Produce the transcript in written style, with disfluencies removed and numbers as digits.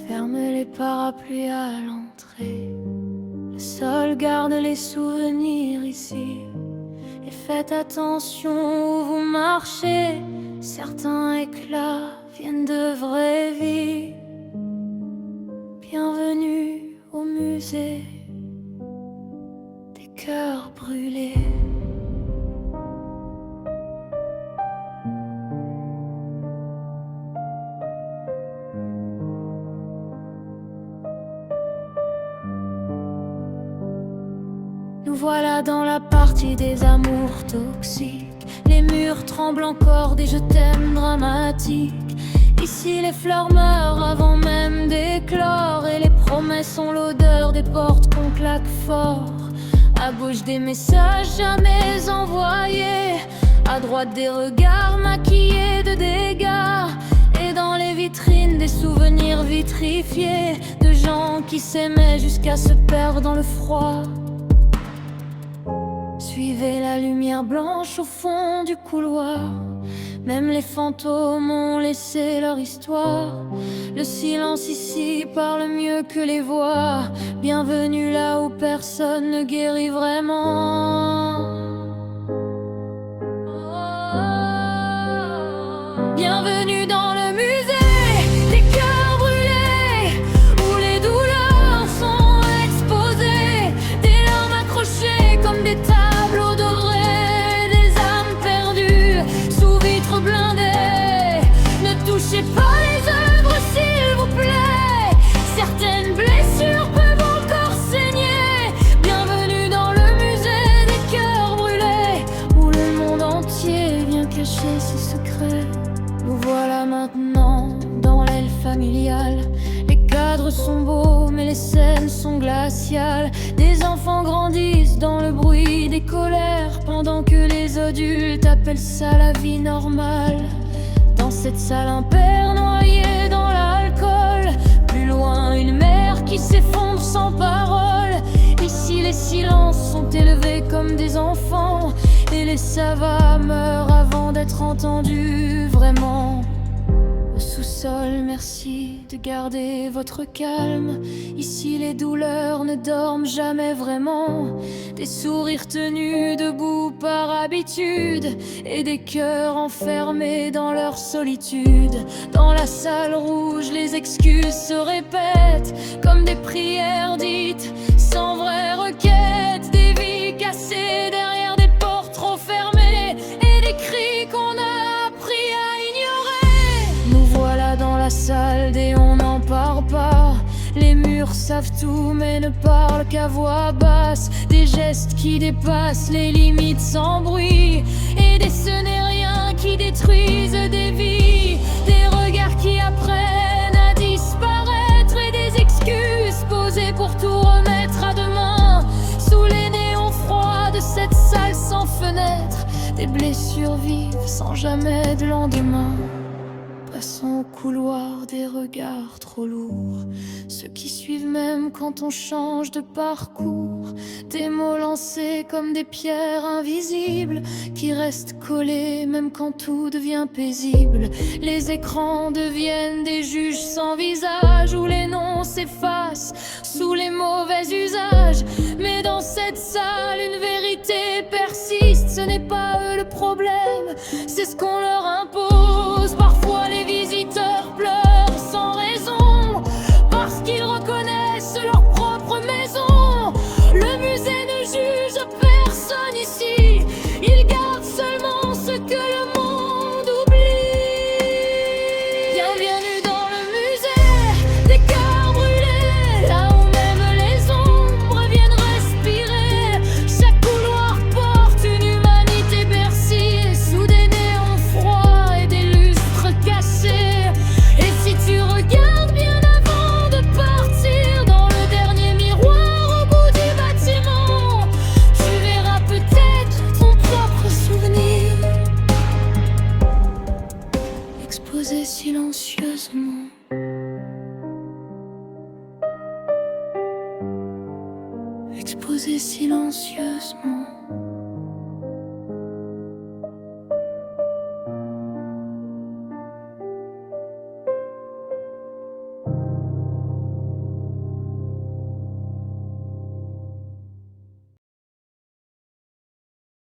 Ferme les parapluies à l'entrée. Le sol garde les souvenirs ici. Et faites attention où vous marchez. Certains éclats viennent de vraie vie. Bienvenue au musée des cœurs brûlés. Nous voilà dans la partie des amours toxiques. Les murs tremblent encore des je t'aime dramatiques. Ici les fleurs meurent avant même d'éclore. Et les promesses ont l'odeur des portes qu'on claque fort. À gauche des messages jamais envoyés. À droite des regards maquillés de dégâts. Et dans les vitrines des souvenirs vitrifiés. De gens qui s'aimaient jusqu'à se perdre dans le froid. Suivez la lumière blanche au fond du couloir. Même les fantômes ont laissé leur histoire. Le silence ici parle mieux que les voix. Bienvenue là où personne ne guérit vraiment. Bienvenue dans le musée des cœurs brûlés, où les douleurs sont exposées. Des larmes accrochées comme des tableaux dorés. Des âmes perdues sous vitres blindées. Ne touchez pas les œuvres s'il vous plaît. Certaines blessures peuvent encore saigner. Bienvenue dans le musée des cœurs brûlés, où le monde entier vient cacher ses secrets. Nous voilà maintenant dans l'aile familiale. Les cadres sont beaux mais les scènes sont glaciales. Des enfants grandissent dans le bruit des colères, pendant que les adultes appellent ça la vie normale. Dans cette salle un père noyé dans l'alcool. Plus loin une mère qui s'effondre sans parole. Ici les silences sont élevés comme des enfants. Et les ça va meurent avant d'être entendus vraiment. Au sous-sol, merci de garder votre calme. Ici les douleurs ne dorment jamais vraiment. Des sourires tenus debout par habitude. Et des cœurs enfermés dans leur solitude. Dans la salle rouge, les excuses se répètent comme des prières dites sans vraie requête. Des vies cassées derrière des portes trop fermées. Et des cris qu'on a appris à ignorer. Nous voilà dans la salle et on n'en parle pas. Les murs savent tout mais ne parlent qu'à voix basse. Des gestes qui dépassent les limites sans bruit. Et des ce n'est rien qui détruisent des vies. Des regards qui apprennent à disparaître. Et des excuses posées pour tout remettre à demain. Sous les néons froids de cette salle sans fenêtre. Des blessures vivent sans jamais de lendemain. Passons au couloir des regards trop lourds. Ceux qui suivent même quand on change de parcours. Des mots lancés comme des pierres invisibles qui restent collés même quand tout devient paisible. Les écrans deviennent des juges sans visage, où les noms s'effacent sous les mauvais usages. Mais dans cette salle une vérité persiste. Ce n'est pas eux le problème, c'est ce qu'on leur impose. Parfois les visiteurs pleurent sans raison, parce qu'ils reconnaissent leur propre maison. Le musée ne juge personne ici, il garde seulement ce que le monde oublie. Bienvenue dans le musée des cœurs brûlés, là où même les ombres viennent respirer. Chaque couloir porte une humanité bercée, sous des néons froids et des lustres cachés. Et si tu regardes bien avant de partir, dans le dernier miroir au bout du bâtiment, tu verras peut-être ton propre souvenir exposé silencieusement. Exposé silencieusement.